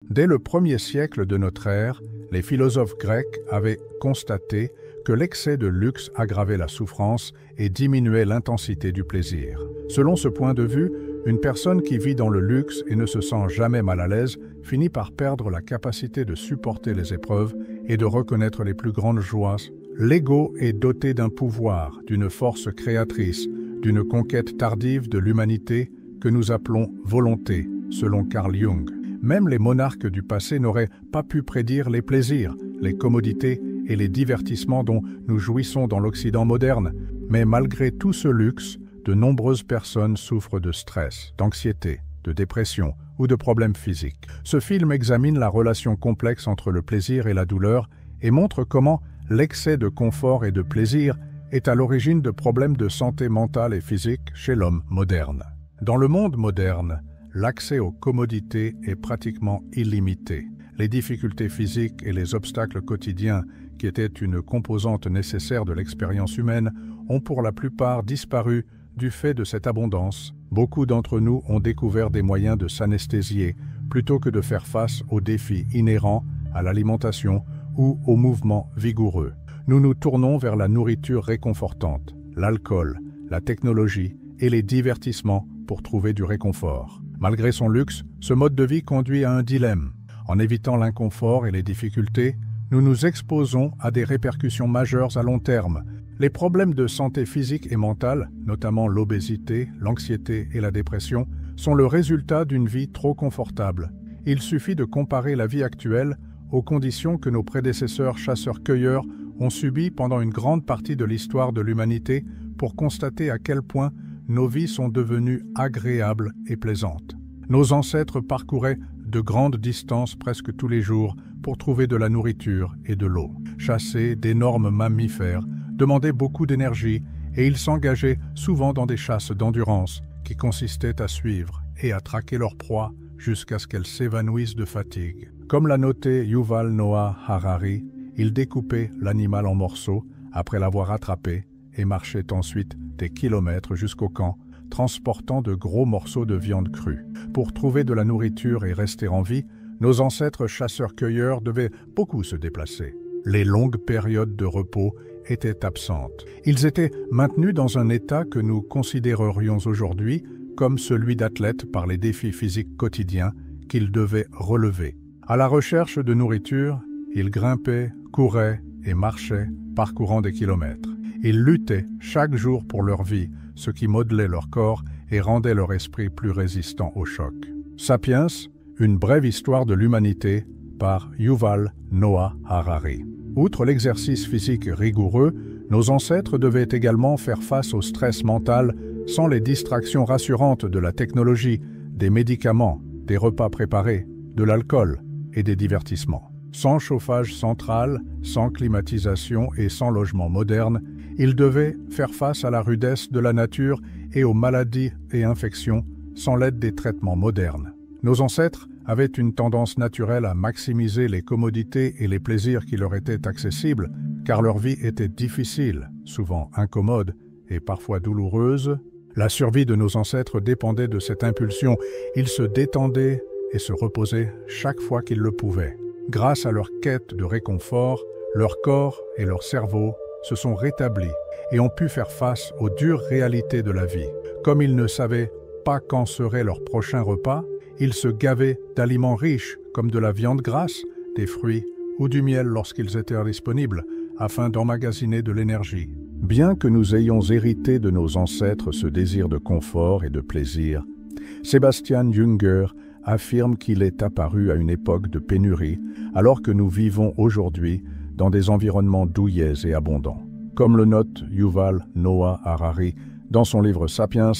Dès le 1er siècle de notre ère, les philosophes grecs avaient constaté que l'excès de luxe aggravait la souffrance et diminuait l'intensité du plaisir. Selon ce point de vue, une personne qui vit dans le luxe et ne se sent jamais mal à l'aise finit par perdre la capacité de supporter les épreuves et de reconnaître les plus grandes joies. L'ego est doté d'un pouvoir, d'une force créatrice, d'une conquête tardive de l'humanité que nous appelons volonté, selon Carl Jung. Même les monarques du passé n'auraient pas pu prédire les plaisirs, les commodités et les divertissements dont nous jouissons dans l'Occident moderne. Mais malgré tout ce luxe, de nombreuses personnes souffrent de stress, d'anxiété, de dépression ou de problèmes physiques. Ce film examine la relation complexe entre le plaisir et la douleur et montre comment l'excès de confort et de plaisir est à l'origine de problèmes de santé mentale et physique chez l'homme moderne. Dans le monde moderne, l'accès aux commodités est pratiquement illimité. Les difficultés physiques et les obstacles quotidiens, qui étaient une composante nécessaire de l'expérience humaine, ont pour la plupart disparu du fait de cette abondance. Beaucoup d'entre nous ont découvert des moyens de s'anesthésier plutôt que de faire face aux défis inhérents à l'alimentation ou aux mouvements vigoureux. Nous nous tournons vers la nourriture réconfortante, l'alcool, la technologie et les divertissements pour trouver du réconfort. Malgré son luxe, ce mode de vie conduit à un dilemme. En évitant l'inconfort et les difficultés, nous nous exposons à des répercussions majeures à long terme. Les problèmes de santé physique et mentale, notamment l'obésité, l'anxiété et la dépression, sont le résultat d'une vie trop confortable. Il suffit de comparer la vie actuelle aux conditions que nos prédécesseurs chasseurs-cueilleurs ont subies pendant une grande partie de l'histoire de l'humanité pour constater à quel point nos vies sont devenues agréables et plaisantes. Nos ancêtres parcouraient de grandes distances presque tous les jours pour trouver de la nourriture et de l'eau. Chasser d'énormes mammifères demandait beaucoup d'énergie et ils s'engageaient souvent dans des chasses d'endurance qui consistaient à suivre et à traquer leur proie jusqu'à ce qu'elles s'évanouissent de fatigue. Comme l'a noté Yuval Noah Harari, ils découpaient l'animal en morceaux après l'avoir attrapé et marchaient ensuite des kilomètres jusqu'au camp, transportant de gros morceaux de viande crue. Pour trouver de la nourriture et rester en vie, nos ancêtres chasseurs-cueilleurs devaient beaucoup se déplacer. Les longues périodes de repos étaient absentes. Ils étaient maintenus dans un état que nous considérerions aujourd'hui comme celui d'athlètes par les défis physiques quotidiens qu'ils devaient relever. À la recherche de nourriture, ils grimpaient, couraient et marchaient, parcourant des kilomètres. Ils luttaient chaque jour pour leur vie, ce qui modelait leur corps et rendait leur esprit plus résistant au choc. Sapiens, une brève histoire de l'humanité par Yuval Noah Harari. Outre l'exercice physique rigoureux, nos ancêtres devaient également faire face au stress mental sans les distractions rassurantes de la technologie, des médicaments, des repas préparés, de l'alcool et des divertissements. Sans chauffage central, sans climatisation et sans logement moderne, ils devaient faire face à la rudesse de la nature et aux maladies et infections sans l'aide des traitements modernes. Nos ancêtres avaient une tendance naturelle à maximiser les commodités et les plaisirs qui leur étaient accessibles, car leur vie était difficile, souvent incommode et parfois douloureuse. La survie de nos ancêtres dépendait de cette impulsion. Ils se détendaient et se reposaient chaque fois qu'ils le pouvaient. Grâce à leur quête de réconfort, leur corps et leur cerveau se sont rétablis et ont pu faire face aux dures réalités de la vie. Comme ils ne savaient pas quand serait leur prochain repas, ils se gavaient d'aliments riches comme de la viande grasse, des fruits ou du miel lorsqu'ils étaient disponibles, afin d'emmagasiner de l'énergie. Bien que nous ayons hérité de nos ancêtres ce désir de confort et de plaisir, Sebastian Junger affirme qu'il est apparu à une époque de pénurie, alors que nous vivons aujourd'hui dans des environnements douillets et abondants. Comme le note Yuval Noah Harari dans son livre Sapiens,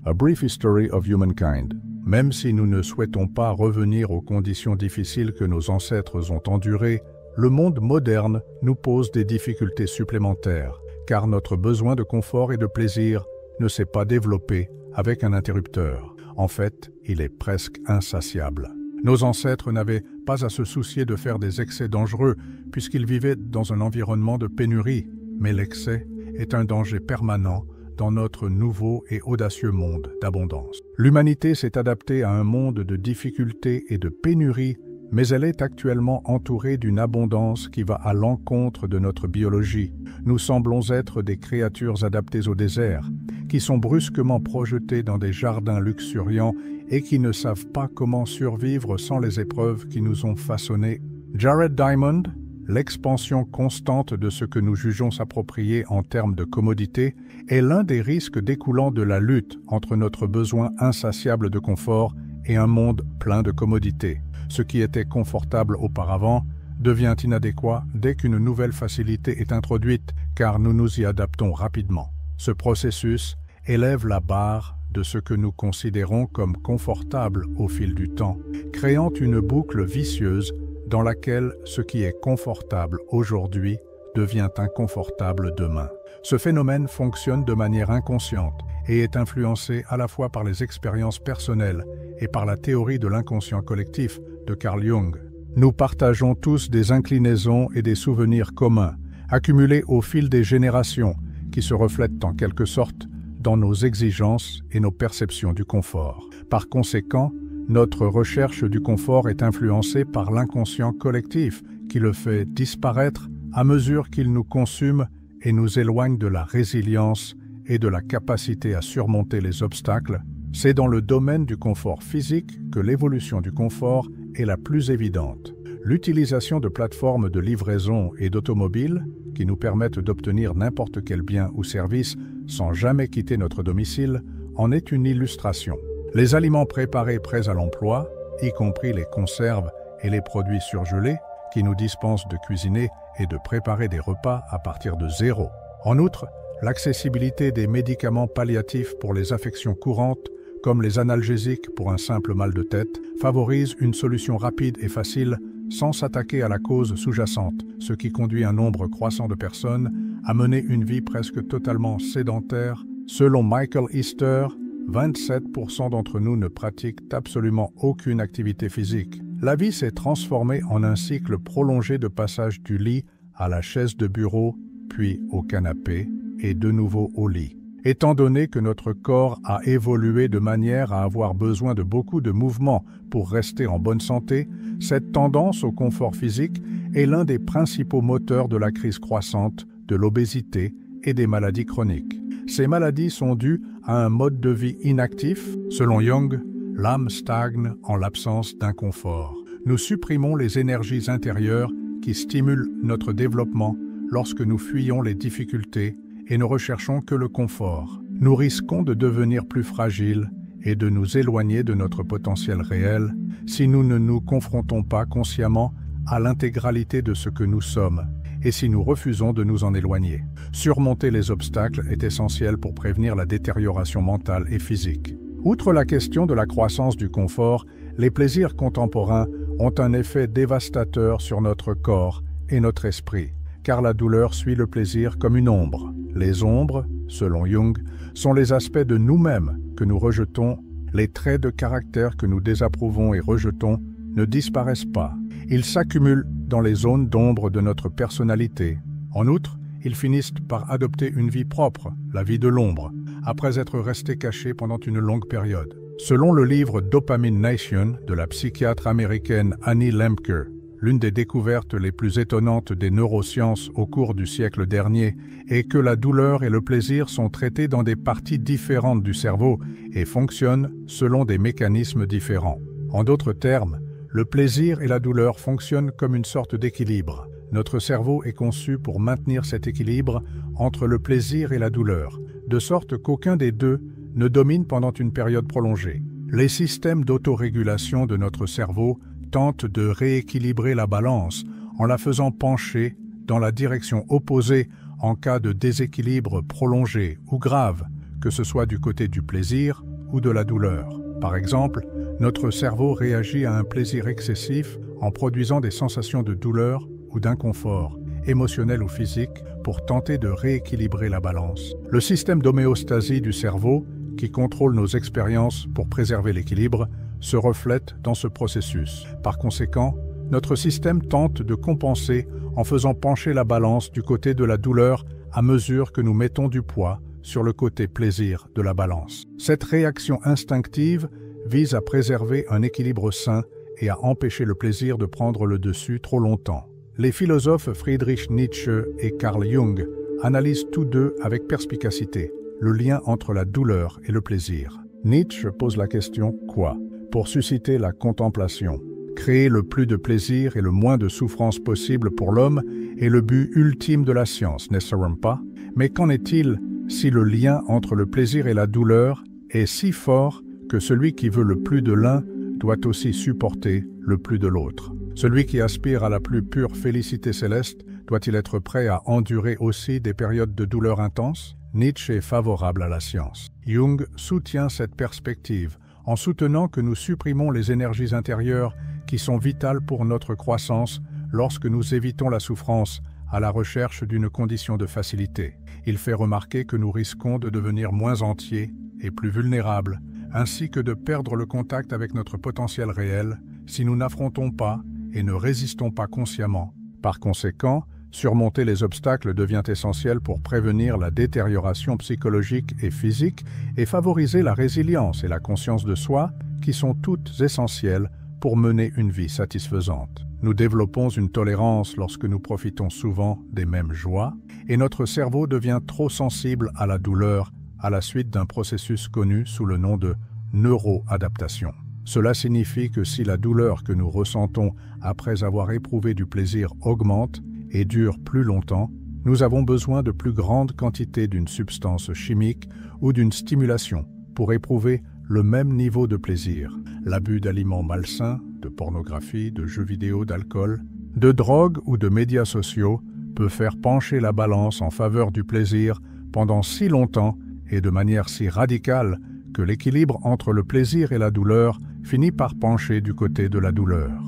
A Brief History of Humankind. Même si nous ne souhaitons pas revenir aux conditions difficiles que nos ancêtres ont endurées, le monde moderne nous pose des difficultés supplémentaires, car notre besoin de confort et de plaisir ne s'est pas développé avec un interrupteur. En fait, il est presque insatiable. Nos ancêtres n'avaient pas à se soucier de faire des excès dangereux, puisqu'ils vivaient dans un environnement de pénurie, mais l'excès est un danger permanent dans notre nouveau et audacieux monde d'abondance. L'humanité s'est adaptée à un monde de difficultés et de pénurie mais elle est actuellement entourée d'une abondance qui va à l'encontre de notre biologie. Nous semblons être des créatures adaptées au désert, qui sont brusquement projetées dans des jardins luxuriants et qui ne savent pas comment survivre sans les épreuves qui nous ont façonnés. Jared Diamond, l'expansion constante de ce que nous jugeons s'approprier en termes de commodité, est l'un des risques découlant de la lutte entre notre besoin insatiable de confort et un monde plein de commodités. Ce qui était confortable auparavant devient inadéquat dès qu'une nouvelle facilité est introduite, car nous nous y adaptons rapidement. Ce processus élève la barre de ce que nous considérons comme confortable au fil du temps, créant une boucle vicieuse dans laquelle ce qui est confortable aujourd'hui devient inconfortable demain. Ce phénomène fonctionne de manière inconsciente et est influencé à la fois par les expériences personnelles et par la théorie de l'inconscient collectif de Carl Jung. Nous partageons tous des inclinaisons et des souvenirs communs, accumulés au fil des générations, qui se reflètent en quelque sorte dans nos exigences et nos perceptions du confort. Par conséquent, notre recherche du confort est influencée par l'inconscient collectif qui le fait disparaître à mesure qu'il nous consume et nous éloigne de la résilience et de la capacité à surmonter les obstacles. C'est dans le domaine du confort physique que l'évolution du confort est la plus évidente. L'utilisation de plateformes de livraison et d'automobiles qui nous permettent d'obtenir n'importe quel bien ou service sans jamais quitter notre domicile en est une illustration. Les aliments préparés prêts à l'emploi, y compris les conserves et les produits surgelés, qui nous dispensent de cuisiner et de préparer des repas à partir de zéro. En outre, l'accessibilité des médicaments palliatifs pour les affections courantes, comme les analgésiques pour un simple mal de tête, favorise une solution rapide et facile sans s'attaquer à la cause sous-jacente, ce qui conduit un nombre croissant de personnes à mener une vie presque totalement sédentaire. Selon Michael Easter, 27% d'entre nous ne pratiquent absolument aucune activité physique. La vie s'est transformée en un cycle prolongé de passage du lit à la chaise de bureau, puis au canapé, et de nouveau au lit. Étant donné que notre corps a évolué de manière à avoir besoin de beaucoup de mouvements pour rester en bonne santé, cette tendance au confort physique est l'un des principaux moteurs de la crise croissante, de l'obésité et des maladies chroniques. Ces maladies sont dues à un mode de vie inactif. Selon Jung, l'âme stagne en l'absence d'inconfort. Nous supprimons les énergies intérieures qui stimulent notre développement lorsque nous fuyons les difficultés et ne recherchons que le confort. Nous risquons de devenir plus fragiles et de nous éloigner de notre potentiel réel si nous ne nous confrontons pas consciemment à l'intégralité de ce que nous sommes et si nous refusons de nous en éloigner. Surmonter les obstacles est essentiel pour prévenir la détérioration mentale et physique. Outre la question de la croissance du confort, les plaisirs contemporains ont un effet dévastateur sur notre corps et notre esprit, car la douleur suit le plaisir comme une ombre. Les ombres, selon Jung, sont les aspects de nous-mêmes que nous rejetons. Les traits de caractère que nous désapprouvons et rejetons ne disparaissent pas. Ils s'accumulent dans les zones d'ombre de notre personnalité. En outre, ils finissent par adopter une vie propre, la vie de l'ombre, après être restés cachés pendant une longue période. Selon le livre Dopamine Nation de la psychiatre américaine Annie Lemke, l'une des découvertes les plus étonnantes des neurosciences au cours du siècle dernier est que la douleur et le plaisir sont traités dans des parties différentes du cerveau et fonctionnent selon des mécanismes différents. En d'autres termes, le plaisir et la douleur fonctionnent comme une sorte d'équilibre. Notre cerveau est conçu pour maintenir cet équilibre entre le plaisir et la douleur, de sorte qu'aucun des deux ne domine pendant une période prolongée. Les systèmes d'autorégulation de notre cerveau tentent de rééquilibrer la balance en la faisant pencher dans la direction opposée en cas de déséquilibre prolongé ou grave, que ce soit du côté du plaisir ou de la douleur. Par exemple, notre cerveau réagit à un plaisir excessif en produisant des sensations de douleur ou d'inconfort, émotionnel ou physique, pour tenter de rééquilibrer la balance. Le système d'homéostasie du cerveau, qui contrôle nos expériences pour préserver l'équilibre, se reflète dans ce processus. Par conséquent, notre système tente de compenser en faisant pencher la balance du côté de la douleur à mesure que nous mettons du poids sur le côté plaisir de la balance. Cette réaction instinctive vise à préserver un équilibre sain et à empêcher le plaisir de prendre le dessus trop longtemps. Les philosophes Friedrich Nietzsche et Carl Jung analysent tous deux avec perspicacité le lien entre la douleur et le plaisir. Nietzsche pose la question « quoi ?» pour susciter la contemplation. Créer le plus de plaisir et le moins de souffrance possible pour l'homme est le but ultime de la science, n'est-ce pas? Mais qu'en est-il si le lien entre le plaisir et la douleur est si fort que celui qui veut le plus de l'un doit aussi supporter le plus de l'autre? Celui qui aspire à la plus pure félicité céleste doit-il être prêt à endurer aussi des périodes de douleur intense? Nietzsche est favorable à la science. Jung soutient cette perspective en soutenant que nous supprimons les énergies intérieures qui sont vitales pour notre croissance lorsque nous évitons la souffrance à la recherche d'une condition de facilité. Il fait remarquer que nous risquons de devenir moins entiers et plus vulnérables, ainsi que de perdre le contact avec notre potentiel réel si nous n'affrontons pas et ne résistons pas consciemment. Par conséquent, surmonter les obstacles devient essentiel pour prévenir la détérioration psychologique et physique et favoriser la résilience et la conscience de soi qui sont toutes essentielles pour mener une vie satisfaisante. Nous développons une tolérance lorsque nous profitons souvent des mêmes joies et notre cerveau devient trop sensible à la douleur à la suite d'un processus connu sous le nom de neuroadaptation. Cela signifie que si la douleur que nous ressentons après avoir éprouvé du plaisir augmente et dure plus longtemps, nous avons besoin de plus grandes quantités d'une substance chimique ou d'une stimulation pour éprouver le même niveau de plaisir. L'abus d'aliments malsains, de pornographie, de jeux vidéo, d'alcool, de drogue ou de médias sociaux peut faire pencher la balance en faveur du plaisir pendant si longtemps et de manière si radicale que l'équilibre entre le plaisir et la douleur finit par pencher du côté de la douleur.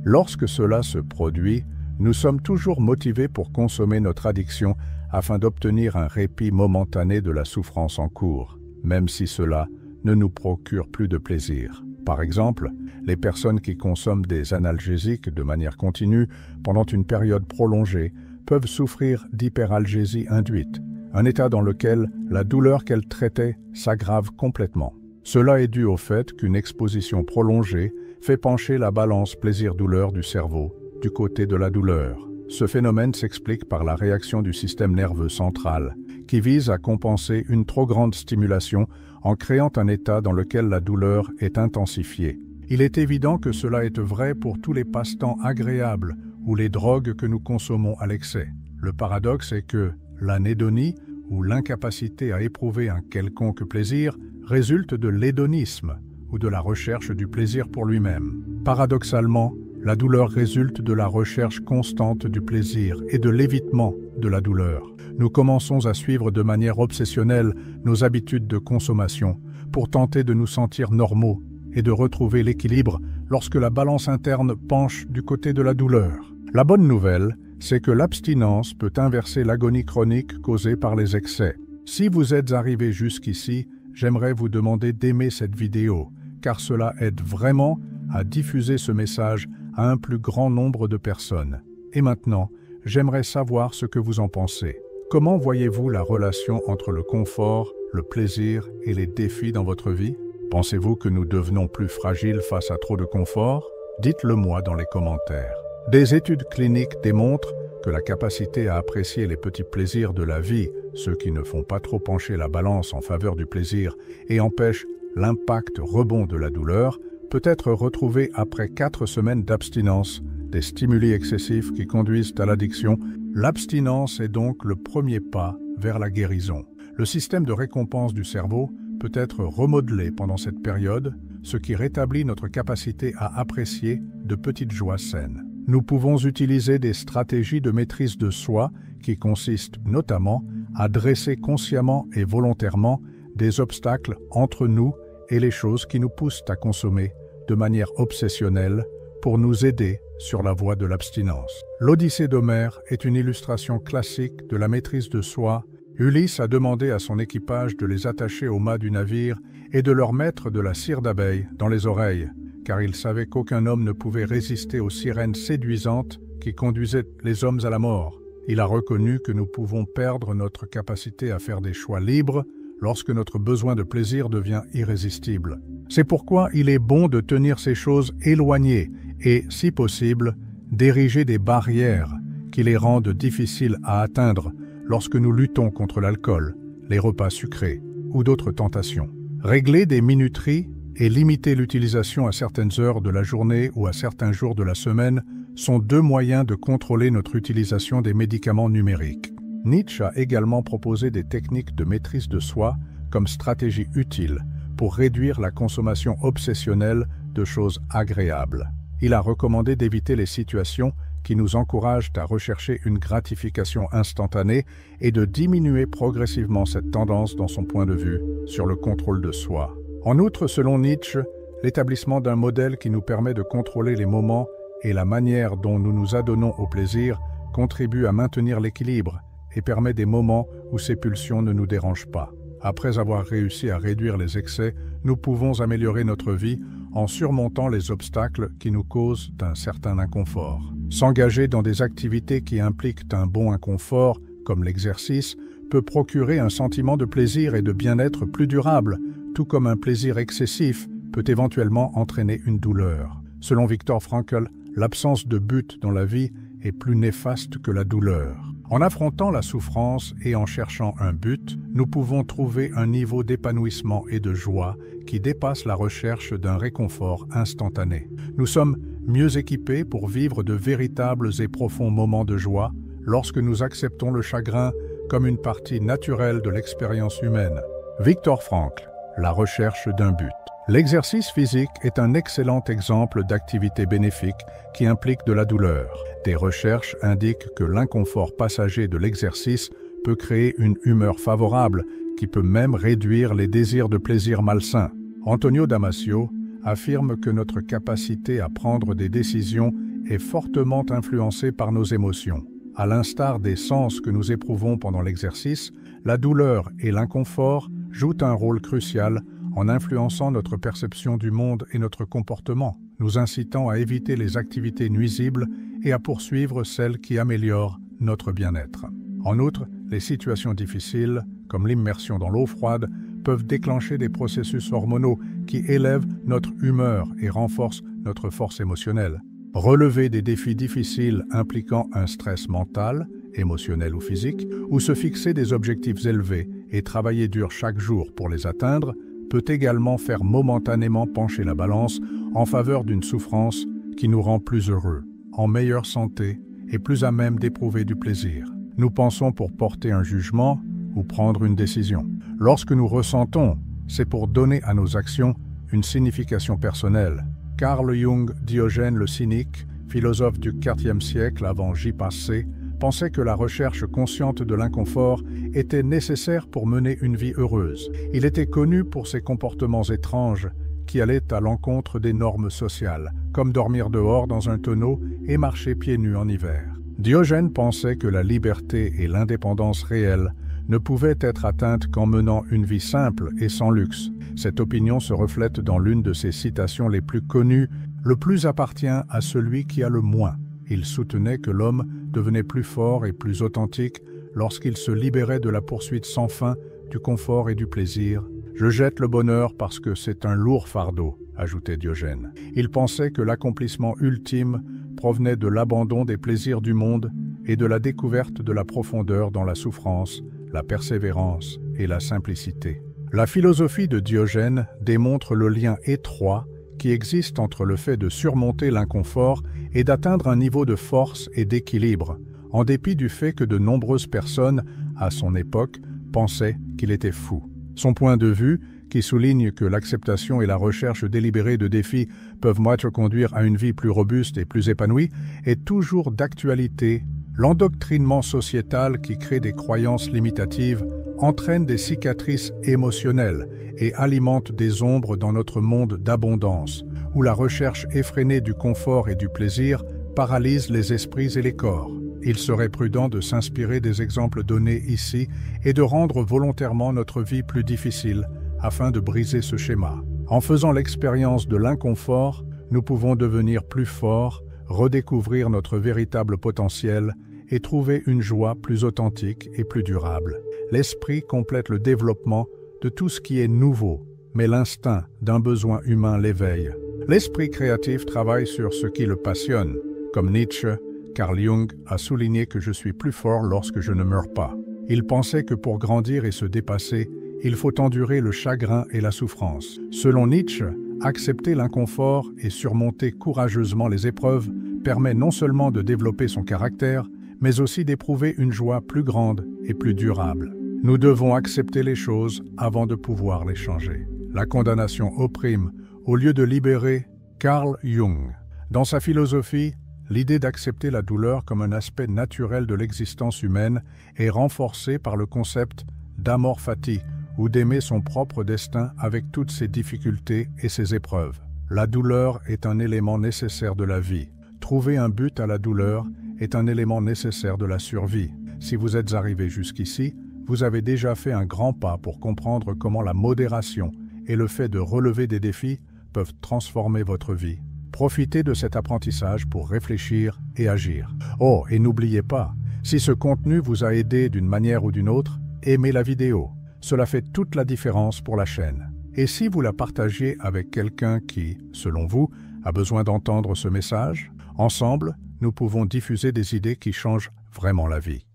Lorsque cela se produit, nous sommes toujours motivés pour consommer notre addiction afin d'obtenir un répit momentané de la souffrance en cours, même si cela ne nous procure plus de plaisir. Par exemple, les personnes qui consomment des analgésiques de manière continue pendant une période prolongée peuvent souffrir d'hyperalgésie induite, un état dans lequel la douleur qu'elles traitaient s'aggrave complètement. Cela est dû au fait qu'une exposition prolongée fait pencher la balance plaisir-douleur du cerveau du côté de la douleur. Ce phénomène s'explique par la réaction du système nerveux central, qui vise à compenser une trop grande stimulation en créant un état dans lequel la douleur est intensifiée. Il est évident que cela est vrai pour tous les passe-temps agréables ou les drogues que nous consommons à l'excès. Le paradoxe est que l'anédonie, ou l'incapacité à éprouver un quelconque plaisir, résulte de l'hédonisme, ou de la recherche du plaisir pour lui-même. Paradoxalement, la douleur résulte de la recherche constante du plaisir et de l'évitement de la douleur. Nous commençons à suivre de manière obsessionnelle nos habitudes de consommation pour tenter de nous sentir normaux et de retrouver l'équilibre lorsque la balance interne penche du côté de la douleur. La bonne nouvelle, c'est que l'abstinence peut inverser l'agonie chronique causée par les excès. Si vous êtes arrivé jusqu'ici, j'aimerais vous demander d'aimer cette vidéo, car cela aide vraiment à diffuser ce message à un plus grand nombre de personnes. Et maintenant, j'aimerais savoir ce que vous en pensez. Comment voyez-vous la relation entre le confort, le plaisir et les défis dans votre vie? Pensez-vous que nous devenons plus fragiles face à trop de confort? Dites-le moi dans les commentaires. Des études cliniques démontrent que la capacité à apprécier les petits plaisirs de la vie, ceux qui ne font pas trop pencher la balance en faveur du plaisir et empêchent l'impact rebond de la douleur, peut être retrouvée après 4 semaines d'abstinence, des stimuli excessifs qui conduisent à l'addiction. L'abstinence est donc le premier pas vers la guérison. Le système de récompense du cerveau peut être remodelé pendant cette période, ce qui rétablit notre capacité à apprécier de petites joies saines. Nous pouvons utiliser des stratégies de maîtrise de soi qui consistent notamment à dresser consciemment et volontairement des obstacles entre nous et les choses qui nous poussent à consommer de manière obsessionnelle pour nous aider sur la voie de l'abstinence. L'Odyssée d'Homère est une illustration classique de la maîtrise de soi. Ulysse a demandé à son équipage de les attacher au mât du navire et de leur mettre de la cire d'abeille dans les oreilles, car il savait qu'aucun homme ne pouvait résister aux sirènes séduisantes qui conduisaient les hommes à la mort. Il a reconnu que nous pouvons perdre notre capacité à faire des choix libres lorsque notre besoin de plaisir devient irrésistible. C'est pourquoi il est bon de tenir ces choses éloignées et, si possible, d'ériger des barrières qui les rendent difficiles à atteindre lorsque nous luttons contre l'alcool, les repas sucrés ou d'autres tentations. Régler des minuteries et limiter l'utilisation à certaines heures de la journée ou à certains jours de la semaine sont deux moyens de contrôler notre utilisation des médicaments numériques. Nietzsche a également proposé des techniques de maîtrise de soi comme stratégie utile pour réduire la consommation obsessionnelle de choses agréables. Il a recommandé d'éviter les situations qui nous encouragent à rechercher une gratification instantanée et de diminuer progressivement cette tendance dans son point de vue sur le contrôle de soi. En outre, selon Nietzsche, l'établissement d'un modèle qui nous permet de contrôler les moments et la manière dont nous nous adonnons au plaisir contribue à maintenir l'équilibre et permet des moments où ces pulsions ne nous dérangent pas. Après avoir réussi à réduire les excès, nous pouvons améliorer notre vie en surmontant les obstacles qui nous causent un certain inconfort. S'engager dans des activités qui impliquent un bon inconfort, comme l'exercice, peut procurer un sentiment de plaisir et de bien-être plus durable, tout comme un plaisir excessif peut éventuellement entraîner une douleur. Selon Viktor Frankl, l'absence de but dans la vie est plus néfaste que la douleur. En affrontant la souffrance et en cherchant un but, nous pouvons trouver un niveau d'épanouissement et de joie qui dépasse la recherche d'un réconfort instantané. Nous sommes mieux équipés pour vivre de véritables et profonds moments de joie lorsque nous acceptons le chagrin comme une partie naturelle de l'expérience humaine. Viktor Frankl, la recherche d'un but. L'exercice physique est un excellent exemple d'activité bénéfique qui implique de la douleur. Des recherches indiquent que l'inconfort passager de l'exercice peut créer une humeur favorable qui peut même réduire les désirs de plaisir malsains. Antonio Damasio affirme que notre capacité à prendre des décisions est fortement influencée par nos émotions. À l'instar des sens que nous éprouvons pendant l'exercice, la douleur et l'inconfort jouent un rôle crucial en influençant notre perception du monde et notre comportement, nous incitant à éviter les activités nuisibles et à poursuivre celles qui améliorent notre bien-être. En outre, les situations difficiles, comme l'immersion dans l'eau froide, peuvent déclencher des processus hormonaux qui élèvent notre humeur et renforcent notre force émotionnelle. Relever des défis difficiles impliquant un stress mental, émotionnel ou physique, ou se fixer des objectifs élevés et travailler dur chaque jour pour les atteindre, peut également faire momentanément pencher la balance en faveur d'une souffrance qui nous rend plus heureux, en meilleure santé et plus à même d'éprouver du plaisir. Nous pensons pour porter un jugement ou prendre une décision. Lorsque nous ressentons, c'est pour donner à nos actions une signification personnelle. Carl Jung, Diogène le cynique, philosophe du IVe siècle avant J.P.C., pensait que la recherche consciente de l'inconfort était nécessaire pour mener une vie heureuse. Il était connu pour ses comportements étranges qui allaient à l'encontre des normes sociales, comme dormir dehors dans un tonneau et marcher pieds nus en hiver. Diogène pensait que la liberté et l'indépendance réelle ne pouvaient être atteintes qu'en menant une vie simple et sans luxe. Cette opinion se reflète dans l'une de ses citations les plus connues: « Le plus appartient à celui qui a le moins ». Il soutenait que l'homme devenait plus fort et plus authentique lorsqu'il se libérait de la poursuite sans fin du confort et du plaisir. « Je jette le bonheur parce que c'est un lourd fardeau », ajoutait Diogène. Il pensait que l'accomplissement ultime provenait de l'abandon des plaisirs du monde et de la découverte de la profondeur dans la souffrance, la persévérance et la simplicité. La philosophie de Diogène démontre le lien étroit qui existe entre le fait de surmonter l'inconfort et d'atteindre un niveau de force et d'équilibre, en dépit du fait que de nombreuses personnes, à son époque, pensaient qu'il était fou. Son point de vue, qui souligne que l'acceptation et la recherche délibérée de défis peuvent conduire à une vie plus robuste et plus épanouie, est toujours d'actualité. L'endoctrinement sociétal qui crée des croyances limitatives entraîne des cicatrices émotionnelles et alimente des ombres dans notre monde d'abondance, où la recherche effrénée du confort et du plaisir paralyse les esprits et les corps. Il serait prudent de s'inspirer des exemples donnés ici et de rendre volontairement notre vie plus difficile afin de briser ce schéma. En faisant l'expérience de l'inconfort, nous pouvons devenir plus forts, redécouvrir notre véritable potentiel et trouver une joie plus authentique et plus durable. L'esprit complète le développement de tout ce qui est nouveau, mais l'instinct d'un besoin humain l'éveille. L'esprit créatif travaille sur ce qui le passionne. Comme Nietzsche, Carl Jung a souligné que je suis plus fort lorsque je ne meurs pas. Il pensait que pour grandir et se dépasser, il faut endurer le chagrin et la souffrance. Selon Nietzsche, accepter l'inconfort et surmonter courageusement les épreuves permet non seulement de développer son caractère, mais aussi d'éprouver une joie plus grande et plus durable. Nous devons accepter les choses avant de pouvoir les changer. La condamnation opprime au lieu de libérer. Carl Jung. Dans sa philosophie, l'idée d'accepter la douleur comme un aspect naturel de l'existence humaine est renforcée par le concept d'amor fati, ou d'aimer son propre destin avec toutes ses difficultés et ses épreuves. La douleur est un élément nécessaire de la vie. Trouver un but à la douleur est un élément nécessaire de la survie. Si vous êtes arrivé jusqu'ici, vous avez déjà fait un grand pas pour comprendre comment la modération et le fait de relever des défis peuvent transformer votre vie. Profitez de cet apprentissage pour réfléchir et agir. Oh, et n'oubliez pas, si ce contenu vous a aidé d'une manière ou d'une autre, aimez la vidéo. Cela fait toute la différence pour la chaîne. Et si vous la partagiez avec quelqu'un qui, selon vous, a besoin d'entendre ce message, ensemble, nous pouvons diffuser des idées qui changent vraiment la vie.